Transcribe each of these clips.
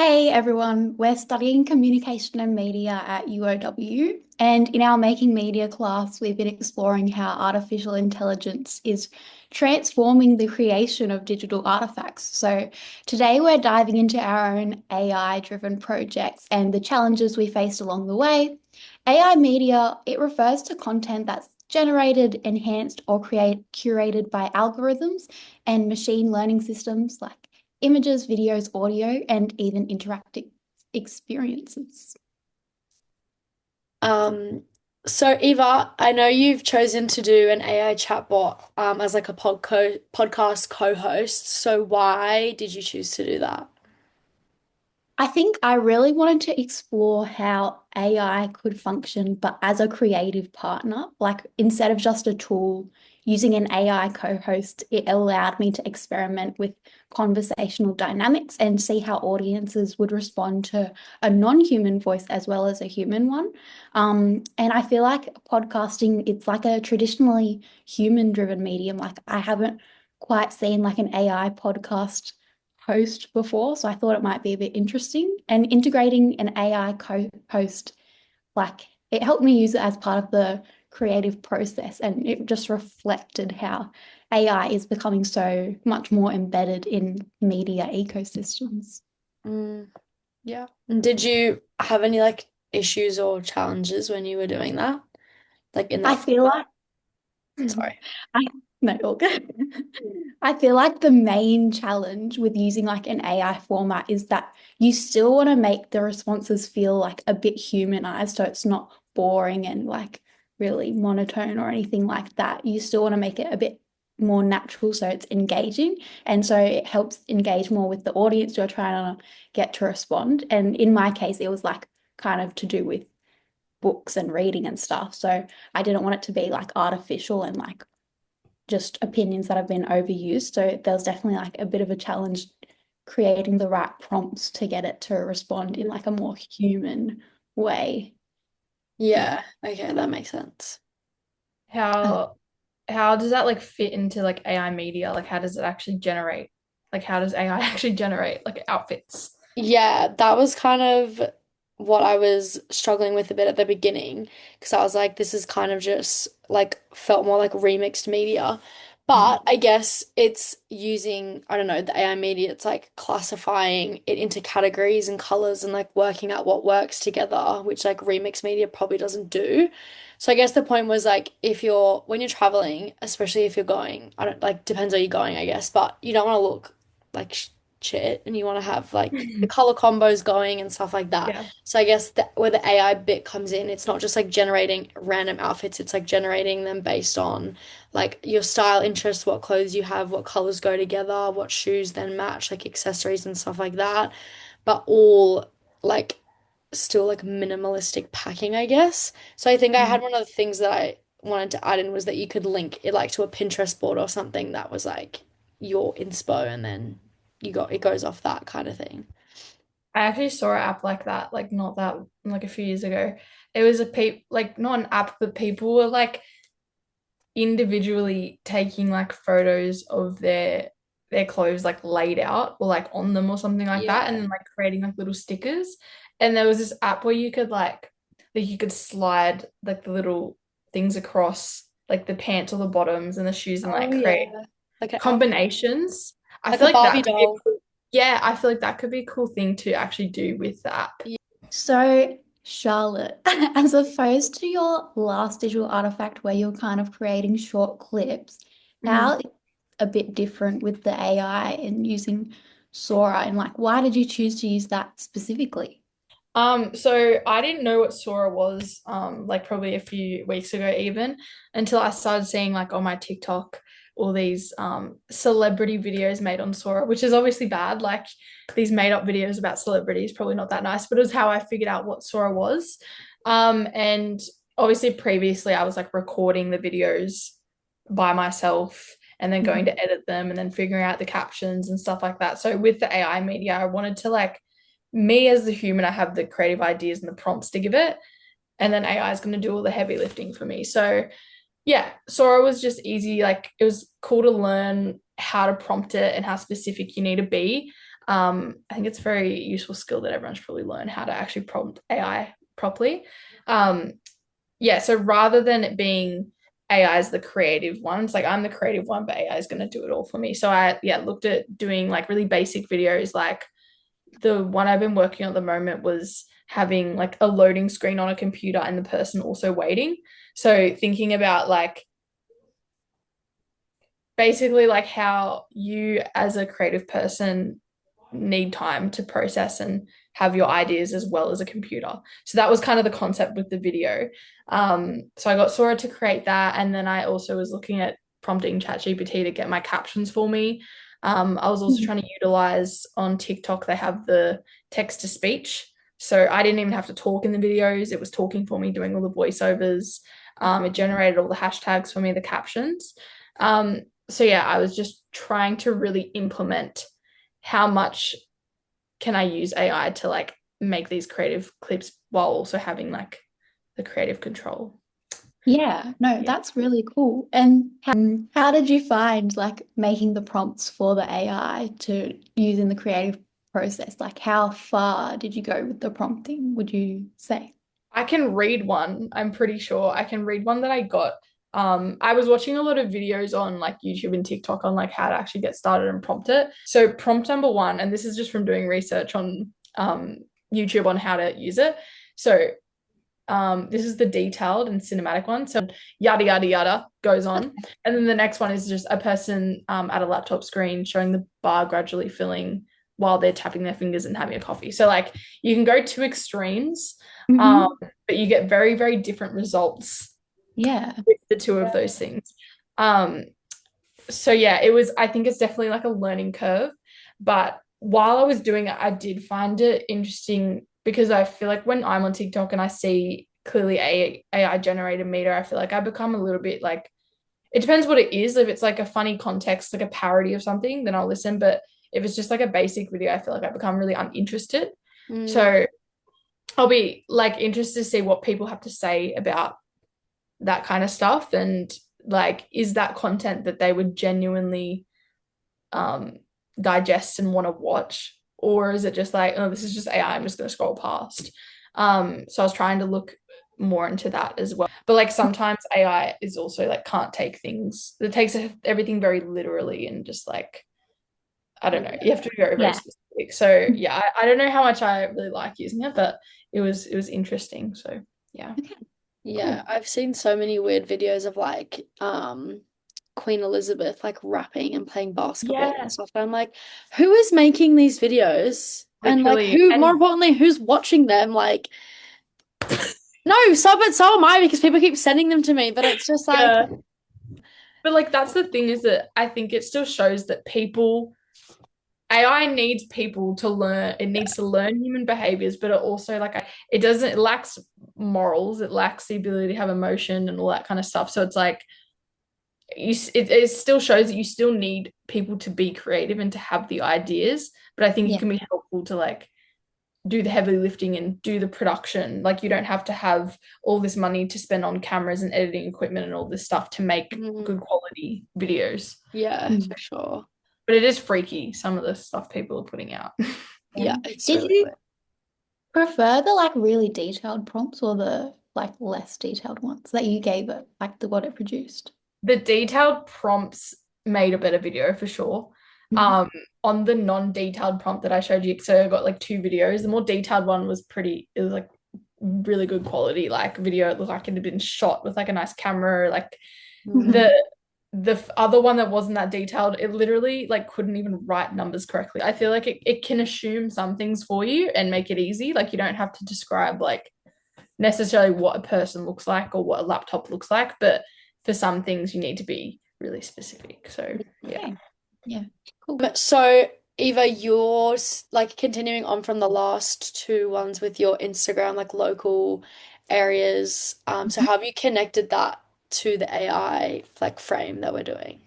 Hey everyone, we're studying communication and media at UOW, and in our making media class, we've been exploring how artificial intelligence is transforming the creation of digital artifacts. So today we're diving into our own AI-driven projects and the challenges we faced along the way. AI media, it refers to content that's generated, enhanced, or curated by algorithms and machine learning systems like images, videos, audio, and even interactive experiences. Um, so Eva, I know you've chosen to do an AI chatbot as like a podcast co-host. So why did you choose to do that? I think I really wanted to explore how AI could function, but as a creative partner. Like instead of just a tool, using an AI co-host, it allowed me to experiment with conversational dynamics and see how audiences would respond to a non-human voice as well as a human one. And I feel like podcasting, it's like a traditionally human-driven medium. Like I haven't quite seen like an AI podcast host before, so I thought it might be a bit interesting. And integrating an AI co-host, like it helped me use it as part of the creative process, and it just reflected how AI is becoming so much more embedded in media ecosystems. Mm, yeah. And did you have any like issues or challenges when you were doing that? Like in I that feel format? like Sorry. I no, all good. I feel like the main challenge with using like an AI format is that you still want to make the responses feel like a bit humanized, so it's not boring and like really monotone or anything like that. You still want to make it a bit more natural so it's engaging. And so it helps engage more with the audience you're trying to get to respond. And in my case, it was like kind of to do with books and reading and stuff. So I didn't want it to be like artificial and like just opinions that have been overused. So there's definitely like a bit of a challenge creating the right prompts to get it to respond in like a more human way. Yeah. Yeah. Okay, that makes sense. Uh, How how does that like fit into like AI media? Like how does it actually generate? Like how does AI actually generate like outfits? Yeah, that was kind of what I was struggling with a bit at the beginning because I was like, this is kind of just like felt more like remixed media. mm, But I guess it's using, I don't know, the AI media, it's like classifying it into categories and colors and like working out what works together, which like remix media probably doesn't do. So I guess the point was like if you're when you're traveling, especially if you're going, I don't like depends where you're going, I guess, but you don't want to look like shit and you want to have like the color combos going and stuff like that. Yeah. So I guess that where the AI bit comes in, it's not just like generating random outfits, it's like generating them based on like your style interests, what clothes you have, what colors go together, what shoes then match, like accessories and stuff like that. But all like still like minimalistic packing, I guess. So I think I Mm. had one of the things that I wanted to add in was that you could link it like to a Pinterest board or something that was like your inspo and then it goes off that kind of thing. I actually saw an app like that, like not that like a few years ago. It was a like not an app, but people were like individually taking like photos of their clothes like laid out or like on them or something like that, and Yeah. then like creating like little stickers. And there was this app where you could slide like the little things across like the pants or the bottoms and the shoes and Oh like create yeah. Like an outfit. combinations. I Like a feel like Barbie that could be a doll. cool, yeah, I feel like that could be a cool thing to actually do with the app. Yeah. So, Charlotte, as opposed to your last digital artifact where you're kind of creating short clips, Mm. how is a bit different with the AI and using Sora, and like why did you choose to use that specifically? So I didn't know what Sora was, like probably a few weeks ago even, until I started seeing like on my TikTok all these celebrity videos made on Sora, which is obviously bad. Like these made up videos about celebrities, probably not that nice, but it was how I figured out what Sora was. And obviously previously I was like recording the videos by myself and then going Mhm. to edit them and then figuring out the captions and stuff like that. So with the AI media, I wanted to like me as the human, I have the creative ideas and the prompts to give it, and then AI is going to do all the heavy lifting for me. So yeah, Sora was just easy. Like it was cool to learn how to prompt it and how specific you need to be. I think it's a very useful skill that everyone should probably learn how to actually prompt AI properly. Um, yeah, so rather than it being AI is the creative one, it's like I'm the creative one, but AI is going to do it all for me. So I, yeah, looked at doing like really basic videos. Like the one I've been working on at the moment was having like a loading screen on a computer and the person also waiting. So thinking about like basically like how you as a creative person need time to process and have your ideas as well as a computer. So that was kind of the concept with the video. So I got Sora to create that, and then I also was looking at prompting ChatGPT to get my captions for me. I was also Mhm. trying to utilize on TikTok, they have the text to speech. So I didn't even have to talk in the videos. It was talking for me, doing all the voiceovers. It generated all the hashtags for me, the captions. So yeah, I was just trying to really implement how much can I use AI to like make these creative clips while also having like the creative control. Yeah, no, Yeah. that's really cool. And how did you find like making the prompts for the AI to use in the creative process? Like how far did you go with the prompting, would you say? I can read one, I'm pretty sure. I can read one that I got. I was watching a lot of videos on like YouTube and TikTok on like how to actually get started and prompt it. So prompt number one, and this is just from doing research on YouTube on how to use it. So this is the detailed and cinematic one. So yada yada yada goes on, and then the next one is just a person at a laptop screen showing the bar gradually filling while they're tapping their fingers and having a coffee. So like you can go to extremes, um, Hmm. but you get very very different results Yeah. with the two of those things. Um, so yeah, it was. I think it's definitely like a learning curve, but while I was doing it, I did find it interesting because I feel like when I'm on TikTok and I see clearly AI generated meter, I feel like I become a little bit like it depends what it is. If it's like a funny context, like a parody of something, then I'll listen. But if it's just like a basic video, I feel like I become really uninterested. Mm, So I'll be like interested to see what people have to say about that kind of stuff and like is that content that they would genuinely um digest and want to watch, or is it just like, oh, this is just AI, I'm just going to scroll past. So I was trying to look more into that as well, but like sometimes AI is also like can't take things, it takes everything very literally and just like I don't know, you have to be very very Yeah. specific. So yeah, I don't know how much I really like using it, but it was interesting. So yeah. Okay, yeah, cool. I've seen so many weird videos of like Queen Elizabeth like rapping and playing basketball and Yeah, stuff. And I'm like, who is making these videos? And like literally. who, more And importantly, who's watching them? Like, no, so am I because people keep sending them to me, but it's just like, yeah, but like that's the thing is that I think it still shows that people AI needs people to learn, it needs to learn human behaviors, but it also like it doesn't, it lacks morals, it lacks the ability to have emotion and all that kind of stuff. So it's like it still shows that you still need people to be creative and to have the ideas, but I think it Yeah. can be helpful to like do the heavy lifting and do the production. Like you don't have to have all this money to spend on cameras and editing equipment and all this stuff to make mm, good quality videos. yeah, Mm. for sure. But it is freaky, some of the stuff people are putting out. Yeah. Yeah, it's Did really you weird. prefer the like really detailed prompts or the like less detailed ones that you gave it, like the what it produced? The detailed prompts made a better video for sure. Mhm. Um, on the non-detailed prompt that I showed you, so I got like two videos. The more detailed one was pretty, it was like really good quality, like video. It looked like it had been shot with like a nice camera. Like Mm, the Mhm. other one that wasn't that detailed, it literally like couldn't even write numbers correctly. I feel like it can assume some things for you and make it easy. Like you don't have to describe like necessarily what a person looks like or what a laptop looks like, but for some things you need to be really specific. So yeah. Okay. Yeah. Cool. So Eva, yours like continuing on from the last two ones with your Instagram, like local areas. So how have you connected that to the AI like frame that we're doing?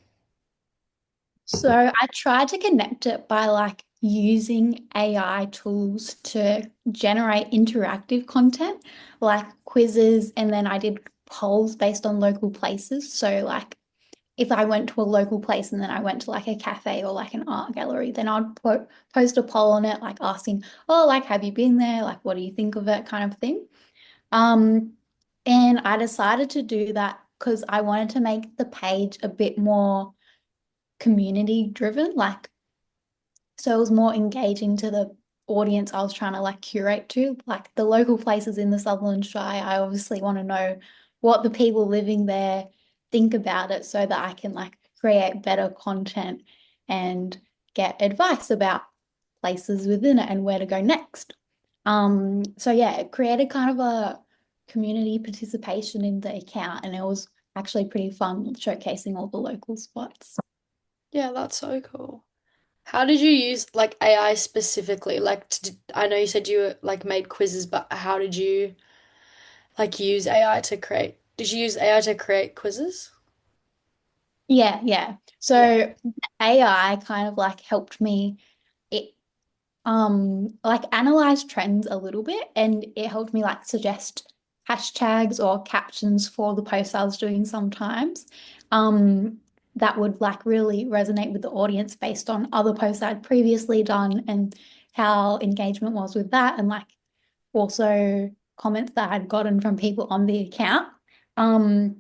So I tried to connect it by like using AI tools to generate interactive content, like quizzes, and then I did polls based on local places. So like if I went to a local place and then I went to like a cafe or like an art gallery, then I'd post a poll on it, like asking, oh, like, have you been there? Like, what do you think of it? Kind of thing. Um, and I decided to do that because I wanted to make the page a bit more community driven. Like, so it was more engaging to the audience I was trying to like curate to. Like the local places in the Sutherland Shire, I obviously want to know what the people living there think about it so that I can like create better content and get advice about places within it and where to go next. So yeah, it created kind of a community participation in the account and it was actually pretty fun showcasing all the local spots. Yeah, that's so cool. How did you use like AI specifically? Like, I know you said you like made quizzes, but how did you like use AI to create? Did you use AI to create quizzes? Yeah, yeah. Yeah. So AI kind of like helped me it like analyze trends a little bit and it helped me like suggest hashtags or captions for the posts I was doing sometimes. Um that would like really resonate with the audience based on other posts I'd previously done and how engagement was with that and like also comments that I'd gotten from people on the account. Um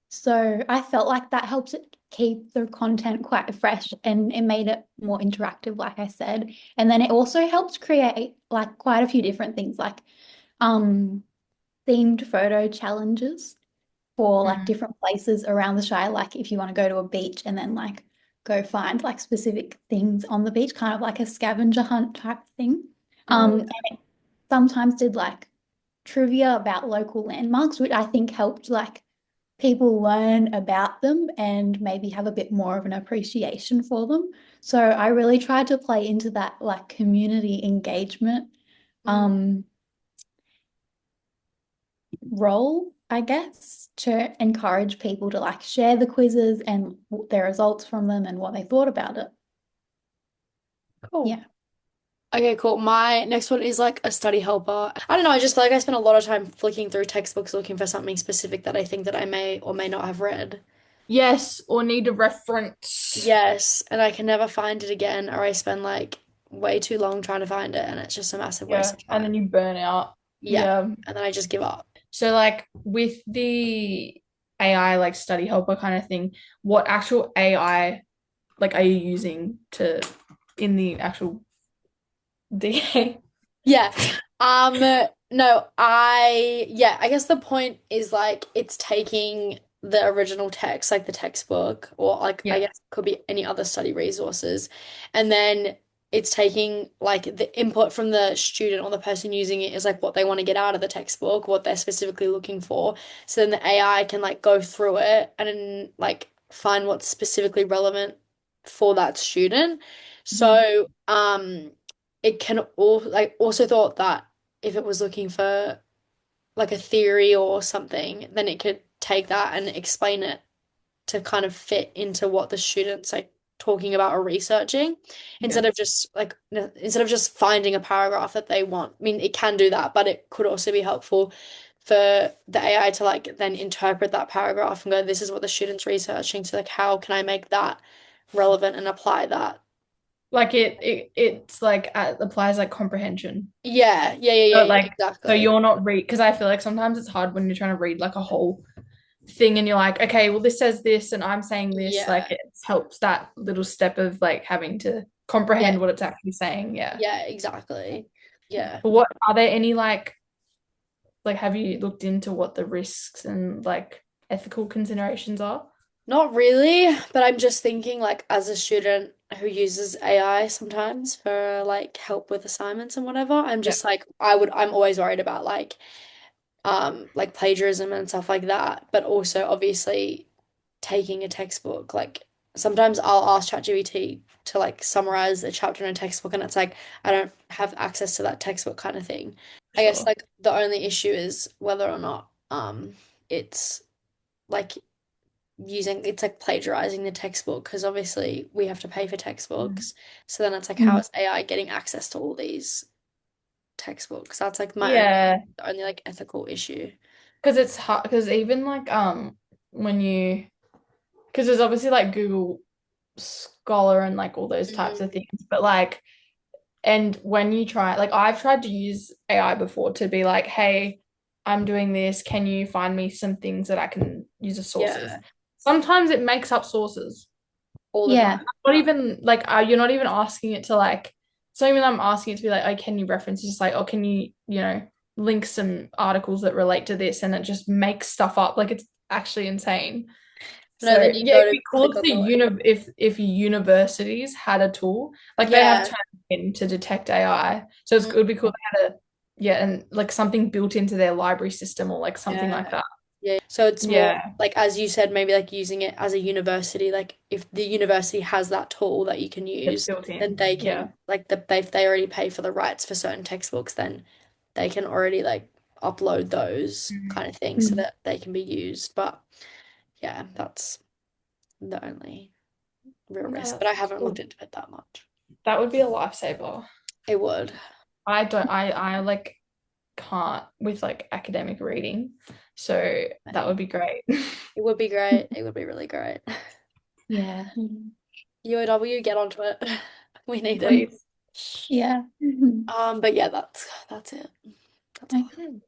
so I felt like that helps it keep the content quite fresh and it made it more interactive, like I said. And then it also helped create like quite a few different things like um themed photo challenges for like Mm. different places around the Shire. Like if you want to go to a beach and then like go find like specific things on the beach, kind of like a scavenger hunt type thing. Oh, And it sometimes did like trivia about local landmarks, which I think helped like people learn about them and maybe have a bit more of an appreciation for them. So I really tried to play into that like community engagement Mm. um role, I guess, to encourage people to like share the quizzes and their results from them and what they thought about it. Cool. Yeah. Okay, cool. My next one is like a study helper. I don't know, I just feel like I spend a lot of time flicking through textbooks looking for something specific that I think that I may or may not have read. yes, or need a reference. Yes, and I can never find it again, or I spend like way too long trying to find it, and it's just a massive waste Yeah, of and then time. you burn out. Yeah, Yeah. and then I just give up. So like with the AI like study helper kind of thing, what actual AI like are you using to in the actual DA? Yeah. Um, no, I guess the point is like it's taking the original text, like the textbook, or like I Yeah. guess it could be any other study resources, and then it's taking like the input from the student or the person using it is like what they want to get out of the textbook, what they're specifically looking for. So then the AI can like go through it and then like find what's specifically relevant for that student. Mhm. So, it can all like also thought that if it was looking for like a theory or something, then it could take that and explain it to kind of fit into what the students like talking about or researching Yeah. instead of just finding a paragraph that they want. I mean, it can do that, but it could also be helpful for the AI to like then interpret that paragraph and go, this is what the student's researching. So like how can I make that relevant and apply that? Like it's like applies like comprehension. Yeah, yeah, yeah, yeah, But yeah, like so exactly. you're not read because I feel like sometimes it's hard when you're trying to read like a whole thing and you're like, okay, well this says this and I'm saying this. Yeah, Like it helps that little step of like having to yeah, comprehend what it's actually saying. Yeah. yeah, exactly. Yeah. But what are there any like have you looked into what the risks and like ethical considerations are? Not really, but I'm just thinking like as a student who uses AI sometimes for like help with assignments and whatever, I'm Yeah, just like I'm always worried about like plagiarism and stuff like that, but also obviously taking a textbook. Like sometimes I'll ask ChatGPT to like summarize a chapter in a textbook and it's like I don't have access to that textbook kind of thing. I guess sure. like the only issue is whether or not it's like using it's like plagiarizing the textbook because obviously we have to pay for Mm. textbooks. So then it's like how Mm. is AI getting access to all these textbooks? That's like my Yeah, only like ethical issue. because it's hard because even like when you because there's obviously like Google Scholar and like all those types of Mm, things, but like, and when you try, like I've tried to use AI before to be like, hey, I'm doing this. Can you find me some things that I can use as sources? yeah, Sometimes it makes up sources. all the Yeah. time. Not even like you're not even asking it to like. So even I'm asking it to be like, oh, can you reference? It's just like, oh, can you, link some articles that relate to this, and it just makes stuff up. Like it's actually insane. No, So then you yeah, go it'd to be cool click if on the link. if universities had a tool like they have Yeah. turned in to detect AI. So it would be cool if they had a yeah, and like something built into their library system or like something Yeah. like that. Yeah. So it's more Yeah, like, as you said, maybe like using it as a university, like if the university has that tool that you can it's use, built then in. they Yeah. can like if they already pay for the rights for certain textbooks, then they can already like upload those Mhm. kind of things so Mm. that they can be used. But yeah, that's the only real No, risk. But that's I haven't looked cool. into it that much. That would be a lifesaver. It would. I don't I like can't with like academic reading. So that would Funny. be great. It would be great. It would be really great. Yeah. UOW, get onto it. We need it. Please. Yeah. But yeah, that's it. That's all. Okay.